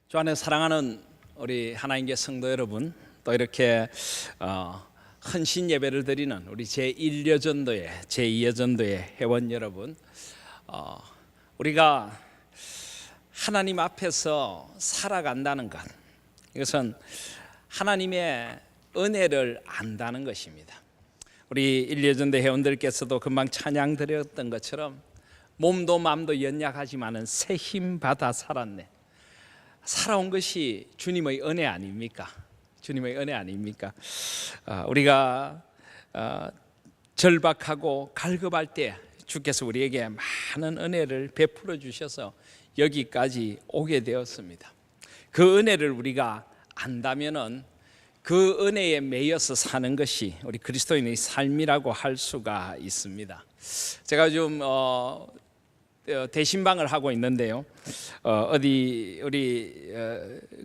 주 안에 사랑하는 우리 하나님께 성도 여러분, 또 이렇게 헌신 예배를 드리는 우리 제1여전도회, 제2여전도회 회원 여러분, 우리가 하나님 앞에서 살아간다는 것, 이것은 하나님의 은혜를 안다는 것입니다. 우리 1여전도회 회원들께서도 금방 찬양 드렸던 것처럼 몸도 마음도 연약하지만은 새 힘 받아 살았네. 살아온 것이 주님의 은혜 아닙니까? 주님의 은혜 아닙니까? 우리가 절박하고 갈급할 때 주께서 우리에게 많은 은혜를 베풀어 주셔서 여기까지 오게 되었습니다. 그 은혜를 우리가 안다면은 그 은혜에 매여서 사는 것이 우리 그리스도인의 삶이라고 할 수가 있습니다. 제가 좀 대신방을 하고 있는데요. 어디 우리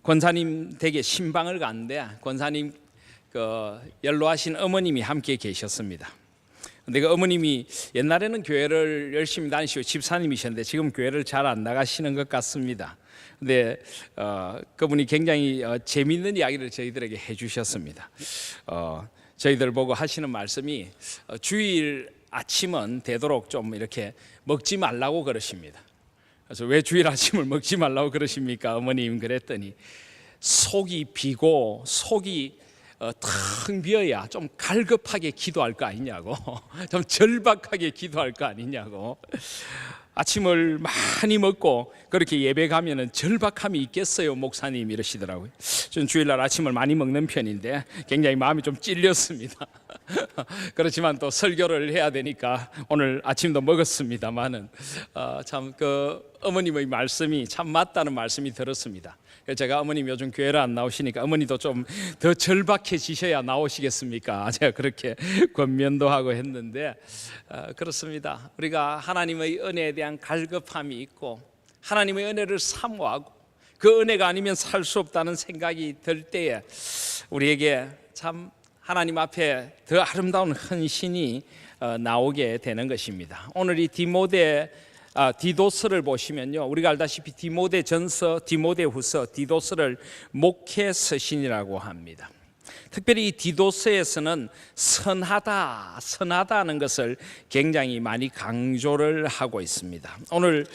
권사님 댁에 신방을 갔는데 권사님 연로하신 어머님이 함께 계셨습니다. 근데 그 어머님이 옛날에는 교회를 열심히 다니시고 집사님이셨는데 지금 교회를 잘 안 나가시는 것 같습니다. 근데 그분이 굉장히 재미있는 이야기를 저희들에게 해주셨습니다. 저희들 보고 하시는 말씀이 주일 아침은 되도록 좀 이렇게 먹지 말라고 그러십니다. 그래서 왜 주일 아침을 먹지 말라고 그러십니까? 어머님 그랬더니 속이 비고 속이 텅 비어야 좀 갈급하게 기도할 거 아니냐고, 좀 절박하게 기도할 거 아니냐고. 아침을 많이 먹고 그렇게 예배 가면은 절박함이 있겠어요, 목사님 이러시더라고요. 저는 주일날 아침을 많이 먹는 편인데 굉장히 마음이 좀 찔렸습니다. 그렇지만 또 설교를 해야 되니까 오늘 아침도 먹었습니다만은 참 어머님의 말씀이 참 맞다는 말씀이 들었습니다. 제가 어머님 요즘 교회를 안 나오시니까 어머니도 좀 더 절박해지셔야 나오시겠습니까? 제가 그렇게 권면도 하고 했는데 그렇습니다. 우리가 하나님의 은혜에 대한 갈급함이 있고 하나님의 은혜를 사모하고 그 은혜가 아니면 살 수 없다는 생각이 들 때에 우리에게 참 하나님 앞에 더 아름다운 헌신이 나오게 되는 것입니다. 오늘 이 디도스를 보시면요, 우리가 알다시피 디모데전서, 디모데후서, 디도스를 목회 서신이라고 합니다. 특별히 이 디도스에서는 선하다는 것을 굉장히 많이 강조를 하고 있습니다. 오늘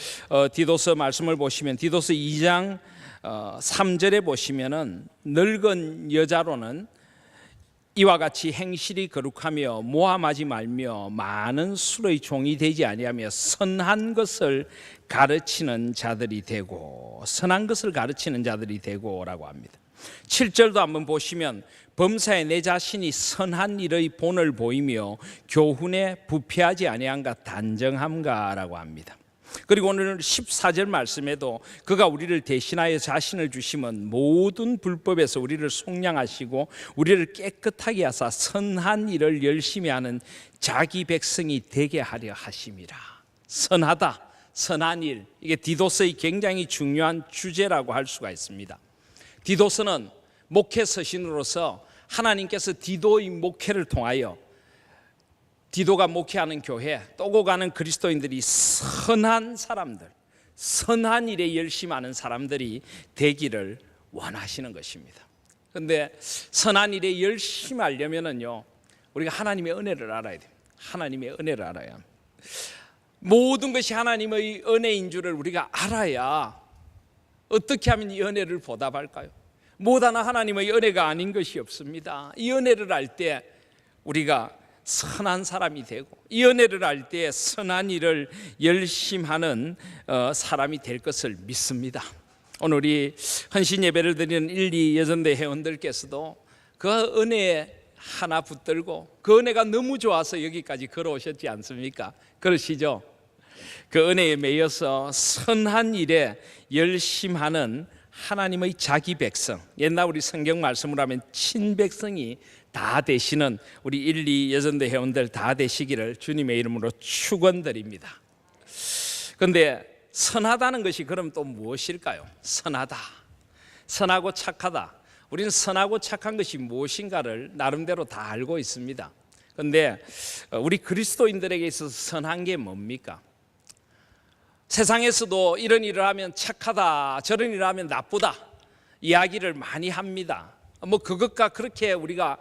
디도스 말씀을 보시면 디도스 2장 3절에 보시면은 늙은 여자로는 이와 같이 행실이 거룩하며 모함하지 말며 많은 술의 종이 되지 아니하며 선한 것을 가르치는 자들이 되고 선한 것을 가르치는 자들이 되고라고 합니다. 7절도 한번 보시면 범사에 내 자신이 선한 일의 본을 보이며 교훈에 부패하지 아니한가 단정함가라고 합니다. 그리고 오늘 14절 말씀에도 그가 우리를 대신하여 자신을 주시면 모든 불법에서 우리를 속량하시고 우리를 깨끗하게 하사 선한 일을 열심히 하는 자기 백성이 되게 하려 하심이라. 선하다, 선한 일, 이게 디도스의 굉장히 중요한 주제라고 할 수가 있습니다. 디도스는 목회 서신으로서 하나님께서 디도의 목회를 통하여 디도가 목회하는 교회, 또고 가는 그리스도인들이 선한 사람들, 선한 일에 열심하는 사람들이 되기를 원하시는 것입니다. 그런데 선한 일에 열심하려면요, 우리가 하나님의 은혜를 알아야 됩니다. 하나님의 은혜를 알아야 합니다. 모든 것이 하나님의 은혜인 줄을 우리가 알아야 어떻게 하면 이 은혜를 보답할까요? 못 하나 하나님의 은혜가 아닌 것이 없습니다. 이 은혜를 알 때 우리가 선한 사람이 되고 이 은혜를 알 때 선한 일을 열심히 하는 사람이 될 것을 믿습니다. 오늘 우리 헌신 예배를 드리는 1, 2여전대 회원들께서도 그 은혜에 하나 붙들고 그 은혜가 너무 좋아서 여기까지 걸어오셨지 않습니까? 그러시죠? 그 은혜에 매여서 선한 일에 열심히 하는 하나님의 자기 백성, 옛날 우리 성경 말씀으로 하면 친백성이 다 되시는 우리 1, 2여전대 회원들 다 되시기를 주님의 이름으로 축원드립니다. 그런데 선하다는 것이 그럼 또 무엇일까요? 선하다, 선하고 착하다. 우리는 선하고 착한 것이 무엇인가를 나름대로 다 알고 있습니다. 그런데 우리 그리스도인들에게 있어서 선한 게 뭡니까? 세상에서도 이런 일을 하면 착하다, 저런 일을 하면 나쁘다, 이야기를 많이 합니다. 뭐 그것과 그렇게 우리가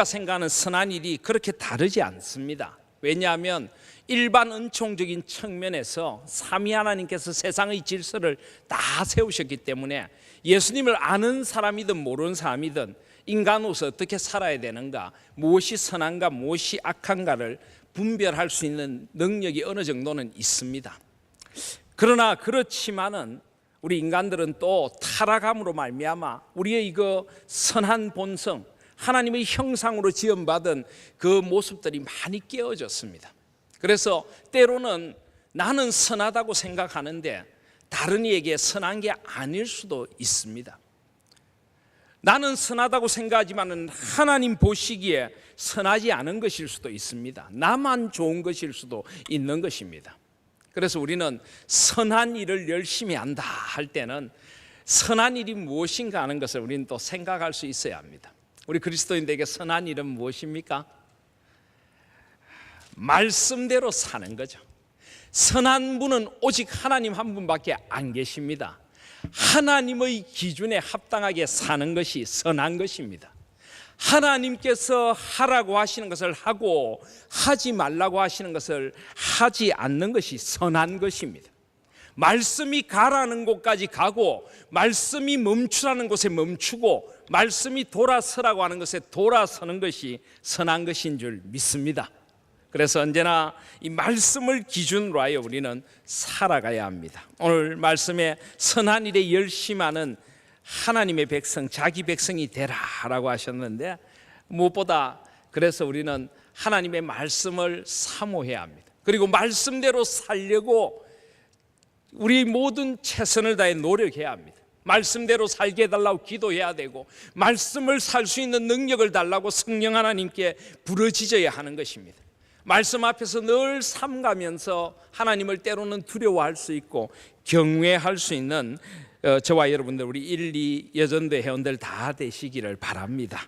생각하는 선한 일이 그렇게 다르지 않습니다. 왜냐하면 일반 은총적인 측면에서 삼위 하나님께서 세상의 질서를 다 세우셨기 때문에 예수님을 아는 사람이든 모르는 사람이든 인간으로서 어떻게 살아야 되는가, 무엇이 선한가 무엇이 악한가를 분별할 수 있는 능력이 어느 정도는 있습니다. 그러나 그렇지만은 우리 인간들은 또 타락함으로 말미암아 우리의 이거 선한 본성, 하나님의 형상으로 지음받은 그 모습들이 많이 깨어졌습니다. 그래서 때로는 나는 선하다고 생각하는데 다른 이에게 선한 게 아닐 수도 있습니다. 나는 선하다고 생각하지만 하나님 보시기에 선하지 않은 것일 수도 있습니다. 나만 좋은 것일 수도 있는 것입니다. 그래서 우리는 선한 일을 열심히 한다 할 때는 선한 일이 무엇인가 하는 것을 우리는 또 생각할 수 있어야 합니다. 우리 그리스도인들에게 선한 일은 무엇입니까? 말씀대로 사는 거죠. 선한 분은 오직 하나님 한 분밖에 안 계십니다. 하나님의 기준에 합당하게 사는 것이 선한 것입니다. 하나님께서 하라고 하시는 것을 하고 하지 말라고 하시는 것을 하지 않는 것이 선한 것입니다. 말씀이 가라는 곳까지 가고 말씀이 멈추라는 곳에 멈추고 말씀이 돌아서라고 하는 것에 돌아서는 것이 선한 것인 줄 믿습니다. 그래서 언제나 이 말씀을 기준으로 하여 우리는 살아가야 합니다. 오늘 말씀에 선한 일에 열심하는 하나님의 백성, 자기 백성이 되라라고 하셨는데 무엇보다 그래서 우리는 하나님의 말씀을 사모해야 합니다. 그리고 말씀대로 살려고 우리 모든 최선을 다해 노력해야 합니다. 말씀대로 살게 해달라고 기도해야 되고 말씀을 살 수 있는 능력을 달라고 성령 하나님께 부르짖어야 하는 것입니다. 말씀 앞에서 늘 삼가면서 하나님을 때로는 두려워할 수 있고 경외할 수 있는 저와 여러분들 우리 1, 2 여전대 회원들 다 되시기를 바랍니다.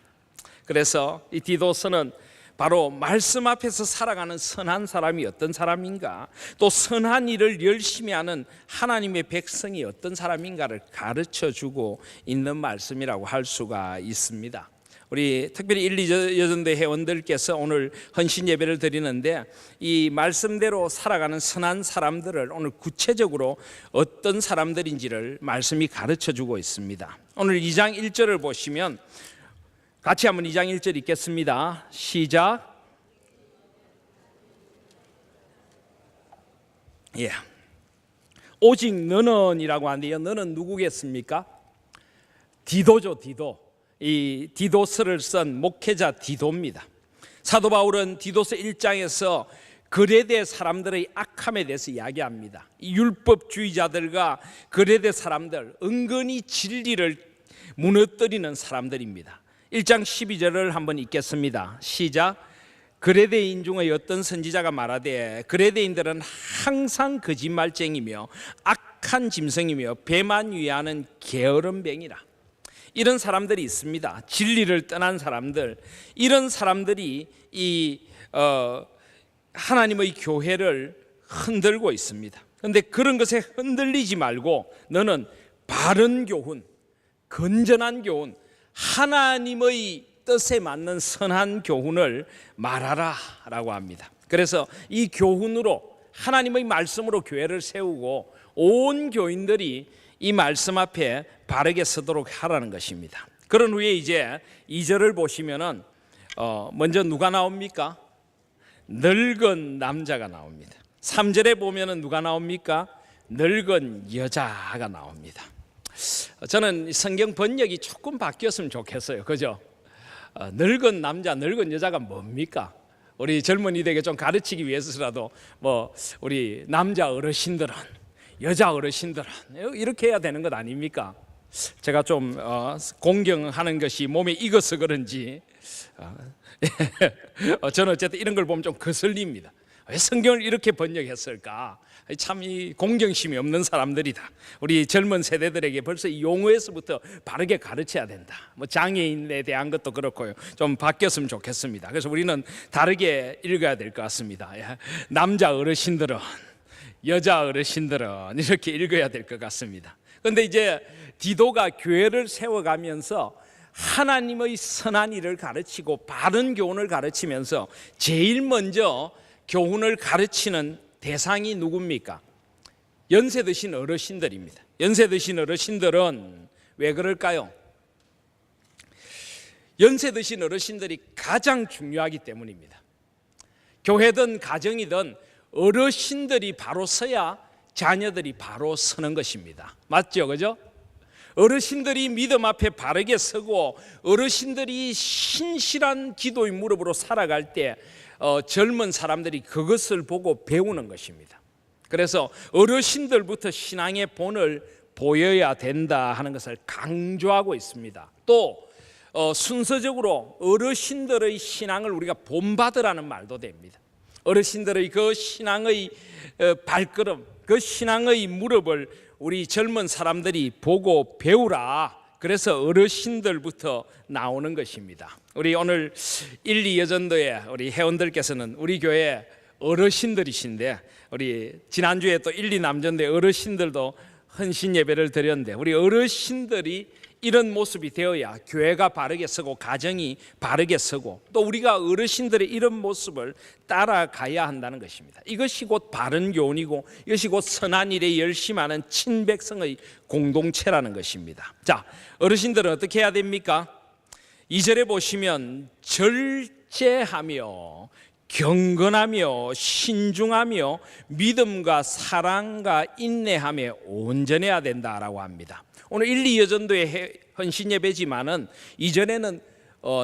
그래서 이 디도서는 바로 말씀 앞에서 살아가는 선한 사람이 어떤 사람인가, 또 선한 일을 열심히 하는 하나님의 백성이 어떤 사람인가를 가르쳐주고 있는 말씀이라고 할 수가 있습니다. 우리 특별히 1, 2 여전대 회원들께서 오늘 헌신 예배를 드리는데 이 말씀대로 살아가는 선한 사람들을 오늘 구체적으로 어떤 사람들인지를 말씀이 가르쳐주고 있습니다. 오늘 2장 1절을 보시면 같이 한번 2장 1절 읽겠습니다. 시작. 예. 오직 너는이라고 하는데요. 너는 누구겠습니까? 디도죠, 디도. 이 디도서를 쓴 목회자 디도입니다. 사도 바울은 디도서 1장에서 그레데 사람들의 악함에 대해서 이야기합니다. 이 율법주의자들과 그레데 사람들, 은근히 진리를 무너뜨리는 사람들입니다. 1장 12절을 한번 읽겠습니다. 시작. 그레데인 중에 어떤 선지자가 말하되 그레데인들은 항상 거짓말쟁이며 악한 짐승이며 배만 위하는 게으름뱅이라. 이런 사람들이 있습니다. 진리를 떠난 사람들, 이런 사람들이 이 하나님의 교회를 흔들고 있습니다. 그런데 그런 것에 흔들리지 말고 너는 바른 교훈, 건전한 교훈, 하나님의 뜻에 맞는 선한 교훈을 말하라 라고 합니다. 그래서 이 교훈으로 하나님의 말씀으로 교회를 세우고 온 교인들이 이 말씀 앞에 바르게 서도록 하라는 것입니다. 그런 후에 이제 2절을 보시면은 먼저 누가 나옵니까? 늙은 남자가 나옵니다. 3절에 보면은 누가 나옵니까? 늙은 여자가 나옵니다. 저는 성경 번역이 조금 바뀌었으면 좋겠어요. 그죠? 늙은 남자, 늙은 여자가 뭡니까? 우리 젊은이들에게 좀 가르치기 위해서라도 뭐 우리 남자 어르신들은, 여자 어르신들은 이렇게 해야 되는 것 아닙니까? 제가 좀 공경하는 것이 몸에 익어서 그런지 저는 어쨌든 이런 걸 보면 좀 거슬립니다. 왜 성경을 이렇게 번역했을까? 참 이 공경심이 없는 사람들이다. 우리 젊은 세대들에게 벌써 이 용어에서부터 바르게 가르쳐야 된다. 뭐 장애인에 대한 것도 그렇고요. 좀 바뀌었으면 좋겠습니다. 그래서 우리는 다르게 읽어야 될 것 같습니다. 남자 어르신들은, 여자 어르신들은 이렇게 읽어야 될 것 같습니다. 그런데 이제 디도가 교회를 세워가면서 하나님의 선한 일을 가르치고 바른 교훈을 가르치면서 제일 먼저 교훈을 가르치는 대상이 누굽니까? 연세 드신 어르신들입니다. 연세 드신 어르신들은 왜 그럴까요? 연세 드신 어르신들이 가장 중요하기 때문입니다. 교회든 가정이든 어르신들이 바로 서야 자녀들이 바로 서는 것입니다. 맞죠? 그죠? 어르신들이 믿음 앞에 바르게 서고 어르신들이 신실한 기도의 무릎으로 살아갈 때 젊은 사람들이 그것을 보고 배우는 것입니다. 그래서 어르신들부터 신앙의 본을 보여야 된다 하는 것을 강조하고 있습니다. 또 순서적으로 어르신들의 신앙을 우리가 본받으라는 말도 됩니다. 어르신들의 그 신앙의 발걸음, 그 신앙의 무릎을 우리 젊은 사람들이 보고 배우라. 그래서 어르신들부터 나오는 것입니다. 우리 오늘 1, 2 여전도에 우리 회원들께서는 우리 교회 어르신들이신데, 우리 지난주에 또 1, 2 남전도에 어르신들도 헌신 예배를 드렸는데, 우리 어르신들이 이런 모습이 되어야 교회가 바르게 서고 가정이 바르게 서고 또 우리가 어르신들의 이런 모습을 따라가야 한다는 것입니다. 이것이 곧 바른 교훈이고 이것이 곧 선한 일에 열심하는 친백성의 공동체라는 것입니다. 자, 어르신들은 어떻게 해야 됩니까? 2절에 보시면 절제하며 경건하며 신중하며 믿음과 사랑과 인내하며 온전해야 된다라고 합니다. 오늘 1, 2 여전도의 헌신 예배지만은 이전에는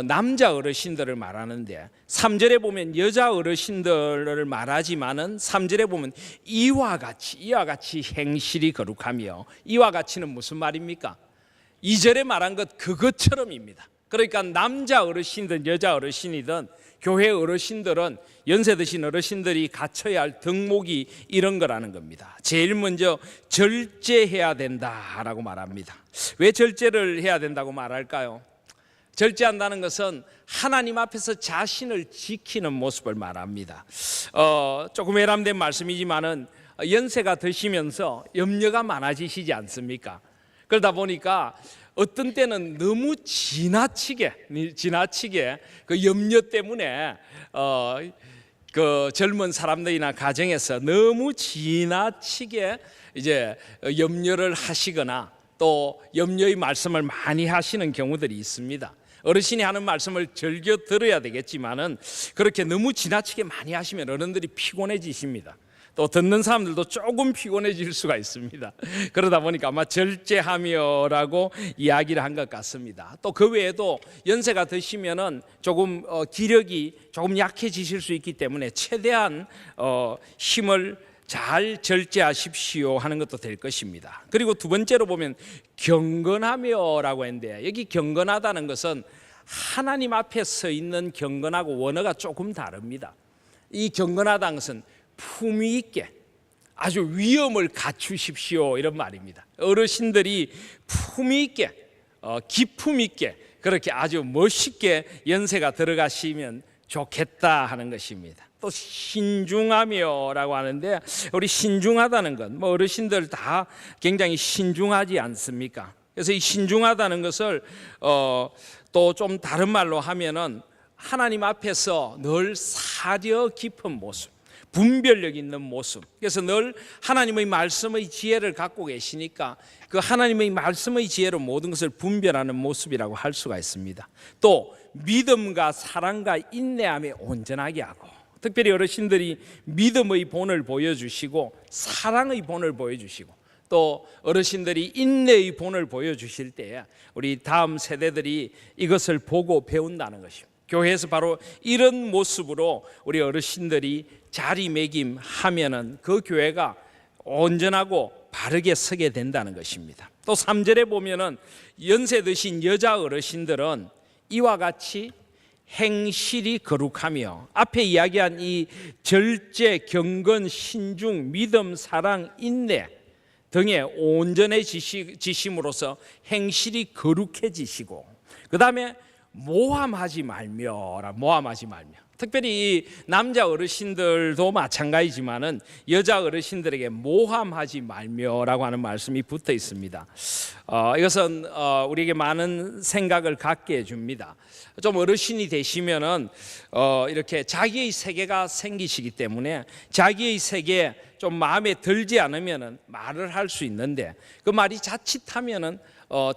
남자 어르신들을 말하는데 3절에 보면 여자 어르신들을 말하지만은 3절에 보면 이와 같이 행실이 거룩하며, 이와 같이는 무슨 말입니까? 2절에 말한 것 그것처럼입니다. 그러니까 남자 어르신이든 여자 어르신이든 교회 어르신들은 연세 드신 어르신들이 갖춰야 할 덕목이 이런 거라는 겁니다. 제일 먼저 절제해야 된다라고 말합니다. 왜 절제를 해야 된다고 말할까요? 절제한다는 것은 하나님 앞에서 자신을 지키는 모습을 말합니다. 조금 외람된 말씀이지만은 연세가 드시면서 염려가 많아지시지 않습니까? 그러다 보니까 어떤 때는 너무 지나치게 그 염려 때문에 그 젊은 사람들이나 가정에서 너무 지나치게 이제 염려를 하시거나 또 염려의 말씀을 많이 하시는 경우들이 있습니다. 어르신이 하는 말씀을 즐겨 들어야 되겠지만은 그렇게 너무 지나치게 많이 하시면 어른들이 피곤해지십니다. 또 듣는 사람들도 조금 피곤해질 수가 있습니다. 그러다 보니까 아마 절제하며라고 이야기를 한 것 같습니다. 또 그 외에도 연세가 드시면은 조금 기력이 조금 약해지실 수 있기 때문에 최대한 힘을 잘 절제하십시오 하는 것도 될 것입니다. 그리고 두 번째로 보면 경건하며라고 했는데, 여기 경건하다는 것은 하나님 앞에 서 있는 경건하고 원어가 조금 다릅니다. 이 경건하다는 것은 품위 있게 아주 위엄을 갖추십시오 이런 말입니다. 어르신들이 품위 있게 기품 있게 그렇게 아주 멋있게 연세가 들어가시면 좋겠다 하는 것입니다. 또 신중하며라고 하는데, 우리 신중하다는 건 뭐 어르신들 다 굉장히 신중하지 않습니까? 그래서 이 신중하다는 것을 또 좀 다른 말로 하면은 하나님 앞에서 늘 사려 깊은 모습, 분별력 있는 모습. 그래서 늘 하나님의 말씀의 지혜를 갖고 계시니까 그 하나님의 말씀의 지혜로 모든 것을 분별하는 모습이라고 할 수가 있습니다. 또 믿음과 사랑과 인내함에 온전하게 하고, 특별히 어르신들이 믿음의 본을 보여주시고 사랑의 본을 보여주시고 또 어르신들이 인내의 본을 보여주실 때에 우리 다음 세대들이 이것을 보고 배운다는 것입니다. 교회에서 바로 이런 모습으로 우리 어르신들이 자리매김하면은 그 교회가 온전하고 바르게 서게 된다는 것입니다. 또 3절에 보면은 연세 드신 여자 어르신들은 이와 같이 행실이 거룩하며, 앞에 이야기한 이 절제, 경건, 신중, 믿음, 사랑, 인내 등에 온전해지심으로써 행실이 거룩해지시고, 그 다음에 모함하지 말며. 특별히 이 남자 어르신들도 마찬가지지만은 여자 어르신들에게 모함하지 말며라고 하는 말씀이 붙어 있습니다. 이것은 우리에게 많은 생각을 갖게 해줍니다. 좀 어르신이 되시면은 이렇게 자기의 세계가 생기시기 때문에 자기의 세계에 좀 마음에 들지 않으면은 말을 할 수 있는데 그 말이 자칫하면은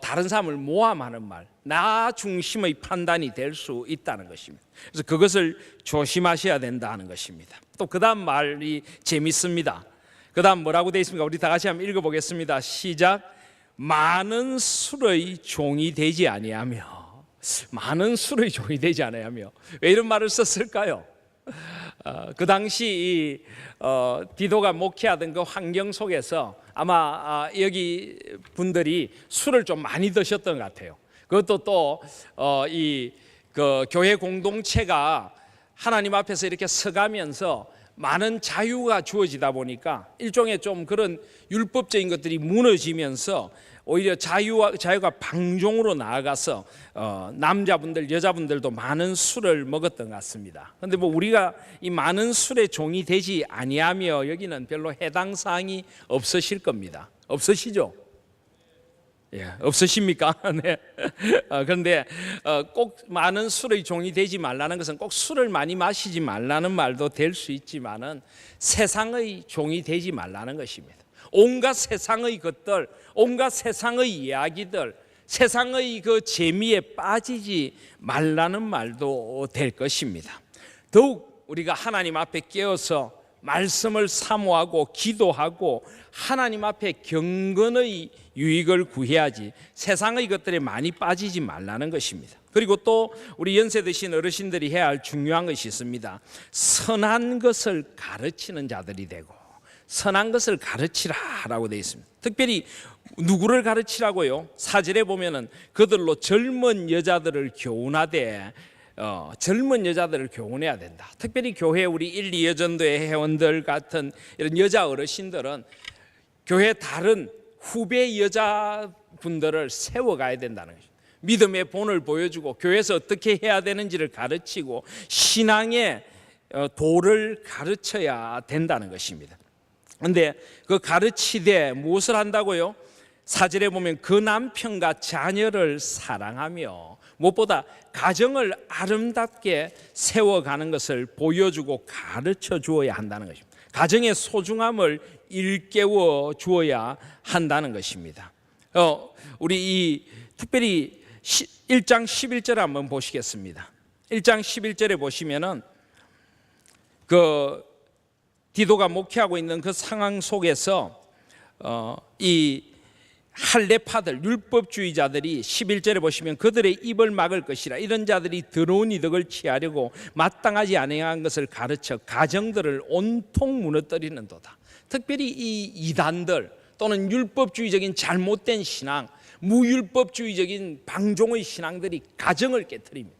다른 사람을 모함하는 말, 나 중심의 판단이 될 수 있다는 것입니다. 그래서 그것을 조심하셔야 된다는 것입니다. 또 그 다음 말이 재밌습니다. 그 다음 뭐라고 되어 있습니까? 우리 다 같이 한번 읽어보겠습니다. 시작. 많은 술의 종이 되지 아니하며. 많은 술의 종이 되지 아니하며. 왜 이런 말을 썼을까요? 그 당시 디도가 목회하던 그 환경 속에서 아마 여기 분들이 술을 좀 많이 드셨던 것 같아요. 그것도 또 이 그 교회 공동체가 하나님 앞에서 이렇게 서가면서 많은 자유가 주어지다 보니까 일종의 좀 그런 율법적인 것들이 무너지면서 오히려 자유가 방종으로 나아가서 남자분들 여자분들도 많은 술을 먹었던 것 같습니다. 그런데 뭐 우리가 이 많은 술의 종이 되지 아니하며 여기는 별로 해당 사항이 없으실 겁니다. 없으시죠? 예, 없으십니까? 네. 그런데 꼭 많은 술의 종이 되지 말라는 것은 꼭 술을 많이 마시지 말라는 말도 될 수 있지만은 세상의 종이 되지 말라는 것입니다. 온갖 세상의 것들, 온갖 세상의 이야기들, 세상의 그 재미에 빠지지 말라는 말도 될 것입니다. 더욱 우리가 하나님 앞에 깨어서 말씀을 사모하고 기도하고 하나님 앞에 경건의 유익을 구해야지 세상의 것들에 많이 빠지지 말라는 것입니다. 그리고 또 우리 연세 드신 어르신들이 해야 할 중요한 것이 있습니다. 선한 것을 가르치는 자들이 되고 선한 것을 가르치라라고 되어 있습니다. 특별히 누구를 가르치라고요? 4절에 보면은 그들로 젊은 여자들을 교훈하되 젊은 여자들을 교훈해야 된다. 특별히 교회 우리 1, 2여 전도의 회원들 같은 이런 여자 어르신들은 교회 다른 후배 여자분들을 세워가야 된다는 것입니다. 믿음의 본을 보여주고 교회에서 어떻게 해야 되는지를 가르치고 신앙의 도를 가르쳐야 된다는 것입니다. 그런데 그 가르치되 무엇을 한다고요? 4절에 보면 그 남편과 자녀를 사랑하며 무엇보다 가정을 아름답게 세워가는 것을 보여주고 가르쳐 주어야 한다는 것입니다. 가정의 소중함을 일깨워 주어야 한다는 것입니다. 우리 특별히 1장 11절 한번 보시겠습니다. 1장 11절에 보시면은 그 디도가 목회하고 있는 그 상황 속에서 이 할례파들 율법주의자들이 11절에 보시면 그들의 입을 막을 것이라 이런 자들이 더러운 이득을 취하려고 마땅하지 아니한 것을 가르쳐 가정들을 온통 무너뜨리는도다. 특별히 이 이단들 또는 율법주의적인 잘못된 신앙, 무율법주의적인 방종의 신앙들이 가정을 깨트립니다.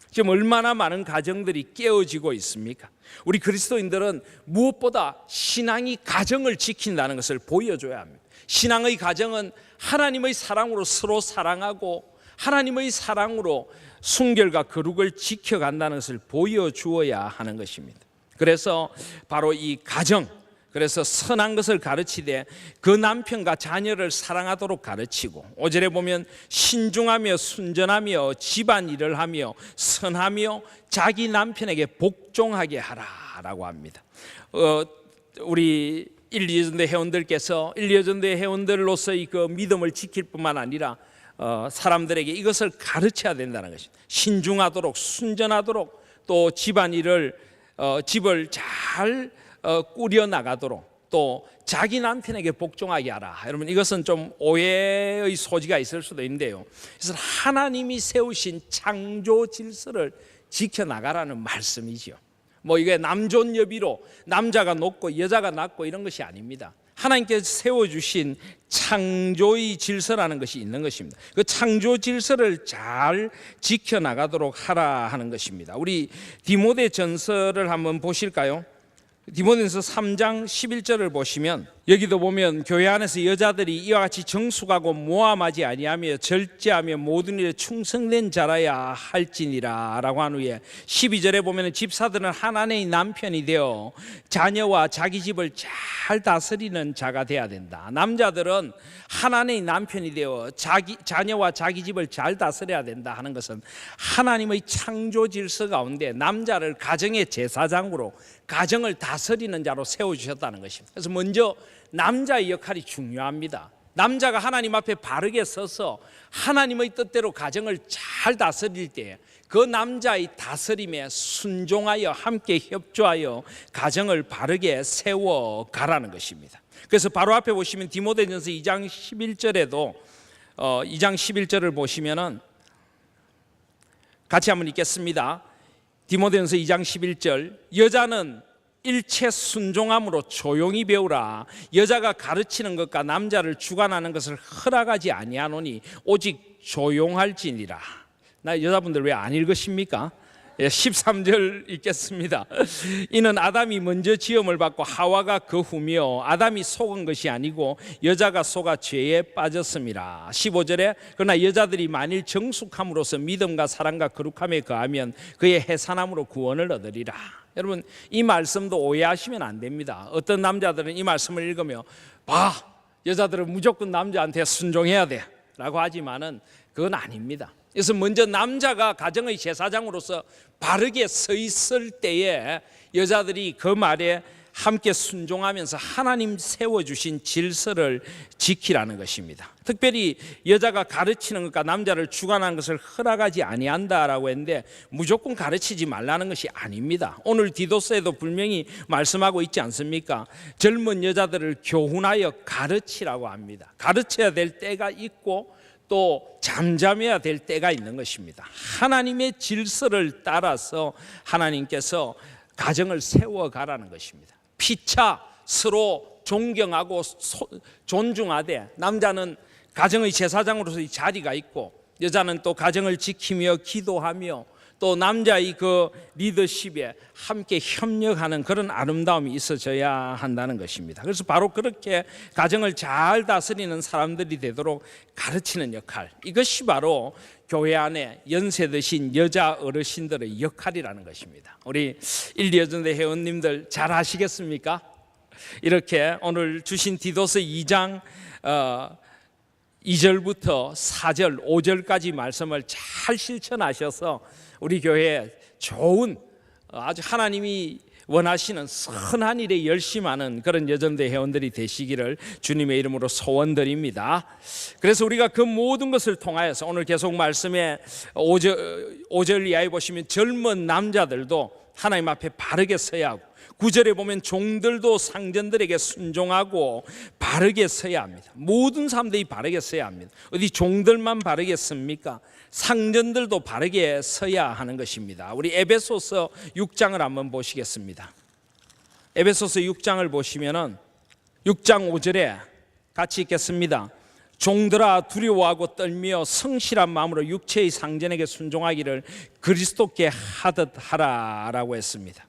지금 얼마나 많은 가정들이 깨어지고 있습니까? 우리 그리스도인들은 무엇보다 신앙이 가정을 지킨다는 것을 보여줘야 합니다. 신앙의 가정은 하나님의 사랑으로 서로 사랑하고 하나님의 사랑으로 순결과 거룩을 지켜간다는 것을 보여주어야 하는 것입니다. 그래서 바로 이 가정, 그래서 선한 것을 가르치되 그 남편과 자녀를 사랑하도록 가르치고 5절에 보면 신중하며 순전하며 집안일을 하며 선하며 자기 남편에게 복종하게 하라라고 합니다. 우리 1, 2전대 회원들께서 1, 2전대 회원들로서의 그 믿음을 지킬 뿐만 아니라 사람들에게 이것을 가르쳐야 된다는 것입니다. 신중하도록 순전하도록 또 집안일을 집을 잘 꾸려나가도록 또 자기 남편에게 복종하게 하라. 여러분 이것은 좀 오해의 소지가 있을 수도 있는데요. 그래서 하나님이 세우신 창조 질서를 지켜나가라는 말씀이지요. 뭐 이게 남존여비로 남자가 높고 여자가 낮고 이런 것이 아닙니다. 하나님께서 세워주신 창조의 질서라는 것이 있는 것입니다. 그 창조 질서를 잘 지켜나가도록 하라 하는 것입니다. 우리 디모데 전서를 한번 보실까요? 디모데전서 3장 11절을 보시면 여기도 보면 교회 안에서 여자들이 이와 같이 정숙하고 모함하지 아니하며 절제하며 모든 일에 충성된 자라야 할지니라 라고 한 후에 12절에 보면 집사들은 하나님의 남편이 되어 자녀와 자기 집을 잘 다스리는 자가 돼야 된다. 남자들은 하나님의 남편이 되어 자녀와 자기 집을 잘 다스려야 된다 하는 것은 하나님의 창조 질서 가운데 남자를 가정의 제사장으로 가정을 다스리는 자로 세워주셨다는 것입니다. 그래서 먼저 남자의 역할이 중요합니다. 남자가 하나님 앞에 바르게 서서 하나님의 뜻대로 가정을 잘 다스릴 때 그 남자의 다스림에 순종하여 함께 협조하여 가정을 바르게 세워가라는 것입니다. 그래서 바로 앞에 보시면 디모데전서 2장 11절에도 2장 11절을 보시면은 같이 한번 읽겠습니다. 디모데전서 2장 11절 여자는 일체 순종함으로 조용히 배우라. 여자가 가르치는 것과 남자를 주관하는 것을 허락하지 아니하노니 오직 조용할지니라. 나 여자분들 왜 안 읽으십니까? 13절 읽겠습니다. 이는 아담이 먼저 지음을 받고 하와가 그 후며 아담이 속은 것이 아니고 여자가 속아 죄에 빠졌음이라. 15절에 그러나 여자들이 만일 정숙함으로써 믿음과 사랑과 거룩함에 거하면 그의 해산함으로 구원을 얻으리라. 여러분 이 말씀도 오해하시면 안 됩니다. 어떤 남자들은 이 말씀을 읽으며 봐 여자들은 무조건 남자한테 순종해야 돼 라고 하지만은 그건 아닙니다. 그래서 먼저 남자가 가정의 제사장으로서 바르게 서 있을 때에 여자들이 그 말에 함께 순종하면서 하나님 세워주신 질서를 지키라는 것입니다. 특별히 여자가 가르치는 것과 남자를 주관하는 것을 허락하지 아니한다라고 했는데 무조건 가르치지 말라는 것이 아닙니다. 오늘 디도서에도 분명히 말씀하고 있지 않습니까? 젊은 여자들을 교훈하여 가르치라고 합니다. 가르쳐야 될 때가 있고 또 잠잠해야 될 때가 있는 것입니다. 하나님의 질서를 따라서 하나님께서 가정을 세워가라는 것입니다. 피차 서로 존경하고 존중하되 남자는 가정의 제사장으로서의 자리가 있고 여자는 또 가정을 지키며 기도하며 또 남자의 그 리더십에 함께 협력하는 그런 아름다움이 있어져야 한다는 것입니다. 그래서 바로 그렇게 가정을 잘 다스리는 사람들이 되도록 가르치는 역할, 이것이 바로 교회 안에 연세 드신 여자 어르신들의 역할이라는 것입니다. 우리 1.2여전대 회원님들 잘 아시겠습니까? 이렇게 오늘 주신 디도서 2장 2절부터 4절, 5절까지 말씀을 잘 실천하셔서 우리 교회에 좋은 아주 하나님이 원하시는 선한 일에 열심하는 그런 여전대 회원들이 되시기를 주님의 이름으로 소원드립니다. 그래서 우리가 그 모든 것을 통하여서 오늘 계속 말씀에 5절 이하에 보시면 젊은 남자들도 하나님 앞에 바르게 서야 하고 9절에 보면 종들도 상전들에게 순종하고 바르게 서야 합니다. 모든 사람들이 바르게 서야 합니다. 어디 종들만 바르게 섭니까? 상전들도 바르게 서야 하는 것입니다. 우리 에베소서 6장을 한번 보시겠습니다. 에베소서 6장을 보시면은 6장 5절에 같이 읽겠습니다. 종들아 두려워하고 떨며 성실한 마음으로 육체의 상전에게 순종하기를 그리스도께 하듯 하라라고 했습니다.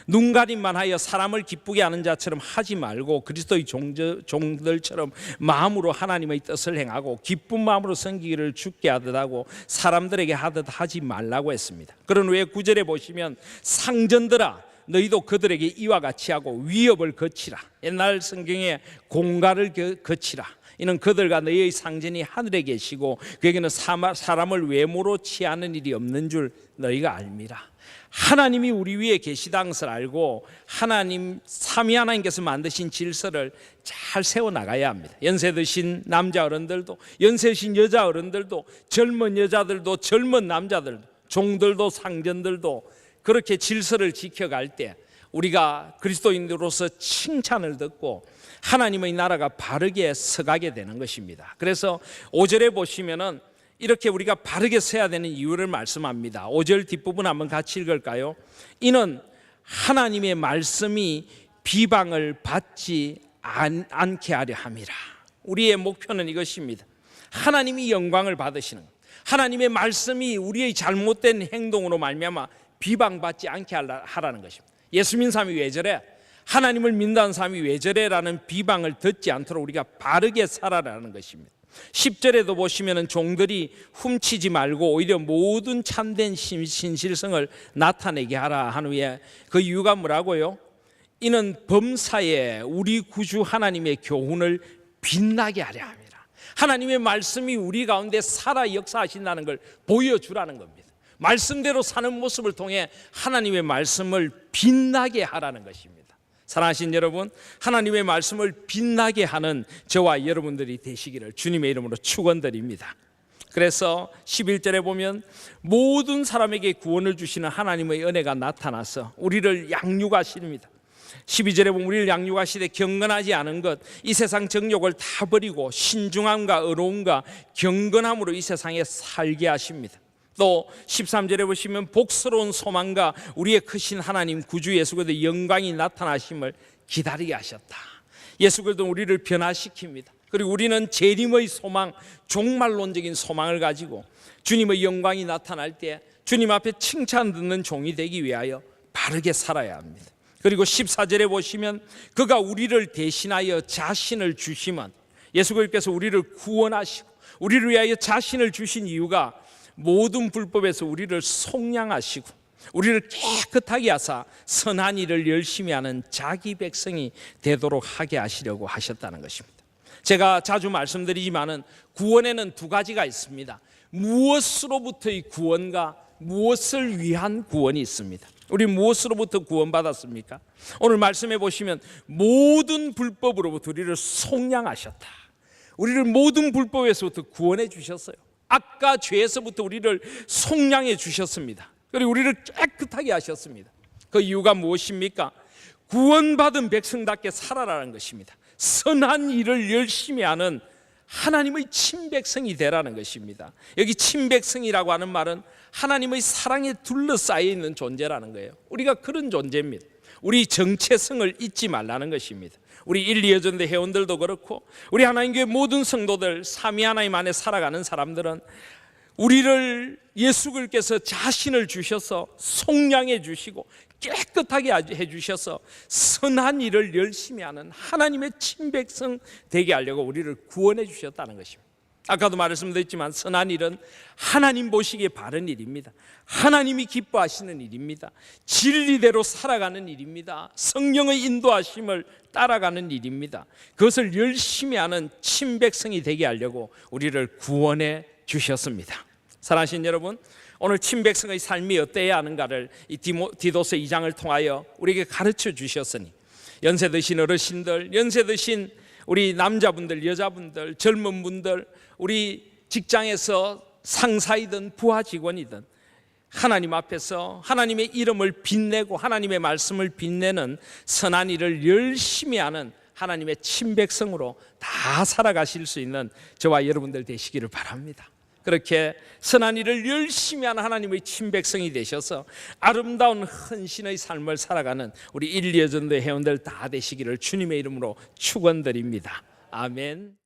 눈가림만 하여 사람을 기쁘게 하는 자처럼 하지 말고 그리스도의 종들처럼 마음으로 하나님의 뜻을 행하고 기쁜 마음으로 섬기기를 주께 하듯 하고 사람들에게 하듯 하지 말라고 했습니다. 그런 후에 9절에 보시면 상전들아 너희도 그들에게 이와 같이 하고 위협을 거치라. 옛날 성경에 공갈을 거치라. 이는 그들과 너희의 상전이 하늘에 계시고 그에게는 사람을 외모로 취하는 일이 없는 줄 너희가 알미라. 하나님이 우리 위에 계시다는 것을 알고 하나님 삼위 하나님께서 만드신 질서를 잘 세워나가야 합니다. 연세 드신 남자 어른들도 연세 드신 여자 어른들도 젊은 여자들도 젊은 남자들도 종들도 상전들도 그렇게 질서를 지켜갈 때 우리가 그리스도인으로서 칭찬을 듣고 하나님의 나라가 바르게 서가게 되는 것입니다. 그래서 5절에 보시면은 이렇게 우리가 바르게 서야 되는 이유를 말씀합니다. 5절 뒷부분 한번 같이 읽을까요? 이는 하나님의 말씀이 비방을 받지 않게 하려 함이라. 우리의 목표는 이것입니다. 하나님이 영광을 받으시는 것. 하나님의 말씀이 우리의 잘못된 행동으로 말미암아 비방받지 않게 하라는 것입니다. 예수 믿는 사람이 왜 저래? 하나님을 믿는 사람이 왜 저래라는 비방을 듣지 않도록 우리가 바르게 살아라는 것입니다. 10절에도 보시면 종들이 훔치지 말고 오히려 모든 참된 신실성을 나타내게 하라 한 후에 그 이유가 뭐라고요? 이는 범사에 우리 구주 하나님의 교훈을 빛나게 하려 합니다. 하나님의 말씀이 우리 가운데 살아 역사하신다는 걸 보여주라는 겁니다. 말씀대로 사는 모습을 통해 하나님의 말씀을 빛나게 하라는 것입니다. 사랑하신 여러분, 하나님의 말씀을 빛나게 하는 저와 여러분들이 되시기를 주님의 이름으로 축원드립니다. 그래서 11절에 보면 모든 사람에게 구원을 주시는 하나님의 은혜가 나타나서 우리를 양육하십니다. 12절에 보면 우리를 양육하시되 경건하지 않은 것, 이 세상 정욕을 다 버리고 신중함과 의로움과 경건함으로 이 세상에 살게 하십니다. 또 13절에 보시면 복스러운 소망과 우리의 크신 하나님 구주 예수 그리스도의 영광이 나타나심을 기다리게 하셨다. 예수 그리스도는 우리를 변화시킵니다. 그리고 우리는 재림의 소망, 종말론적인 소망을 가지고 주님의 영광이 나타날 때 주님 앞에 칭찬 듣는 종이 되기 위하여 바르게 살아야 합니다. 그리고 14절에 보시면 그가 우리를 대신하여 자신을 주시면, 예수 그리스도께서 우리를 구원하시고 우리를 위하여 자신을 주신 이유가 모든 불법에서 우리를 속량하시고 우리를 깨끗하게 하사 선한 일을 열심히 하는 자기 백성이 되도록 하게 하시려고 하셨다는 것입니다. 제가 자주 말씀드리지만은 구원에는 두 가지가 있습니다. 무엇으로부터의 구원과 무엇을 위한 구원이 있습니다. 우리 무엇으로부터 구원받았습니까? 오늘 말씀해 보시면 모든 불법으로부터 우리를 속량하셨다. 우리를 모든 불법에서부터 구원해 주셨어요. 악과 죄에서부터 우리를 속량해 주셨습니다. 그리고 우리를 깨끗하게 하셨습니다. 그 이유가 무엇입니까? 구원받은 백성답게 살아라는 것입니다. 선한 일을 열심히 하는 하나님의 친백성이 되라는 것입니다. 여기 친백성이라고 하는 말은 하나님의 사랑에 둘러싸여 있는 존재라는 거예요. 우리가 그런 존재입니다. 우리 정체성을 잊지 말라는 것입니다. 우리 1, 2여전대 회원들도 그렇고 우리 하나님교회 모든 성도들, 삼위 하나님 안에 살아가는 사람들은 우리를 예수 그리스도께서 자신을 주셔서 속량해 주시고 깨끗하게 해 주셔서 선한 일을 열심히 하는 하나님의 친백성 되게 하려고 우리를 구원해 주셨다는 것입니다. 아까도 말씀드렸지만 선한 일은 하나님 보시기에 바른 일입니다. 하나님이 기뻐하시는 일입니다. 진리대로 살아가는 일입니다. 성령의 인도하심을 따라가는 일입니다. 그것을 열심히 하는 친백성이 되게 하려고 우리를 구원해 주셨습니다. 사랑하신 여러분, 오늘 친백성의 삶이 어때야 하는가를 이 디도서 2장을 통하여 우리에게 가르쳐 주셨으니 연세 드신 어르신들, 연세 드신 우리 남자분들, 여자분들, 젊은 분들, 우리 직장에서 상사이든 부하 직원이든 하나님 앞에서 하나님의 이름을 빛내고 하나님의 말씀을 빛내는 선한 일을 열심히 하는 하나님의 친백성으로 다 살아가실 수 있는 저와 여러분들 되시기를 바랍니다. 그렇게 선한 일을 열심히 하는 하나님의 친백성이 되셔서 아름다운 헌신의 삶을 살아가는 우리 1, 2여전대 회원들 다 되시기를 주님의 이름으로 축원드립니다. 아멘.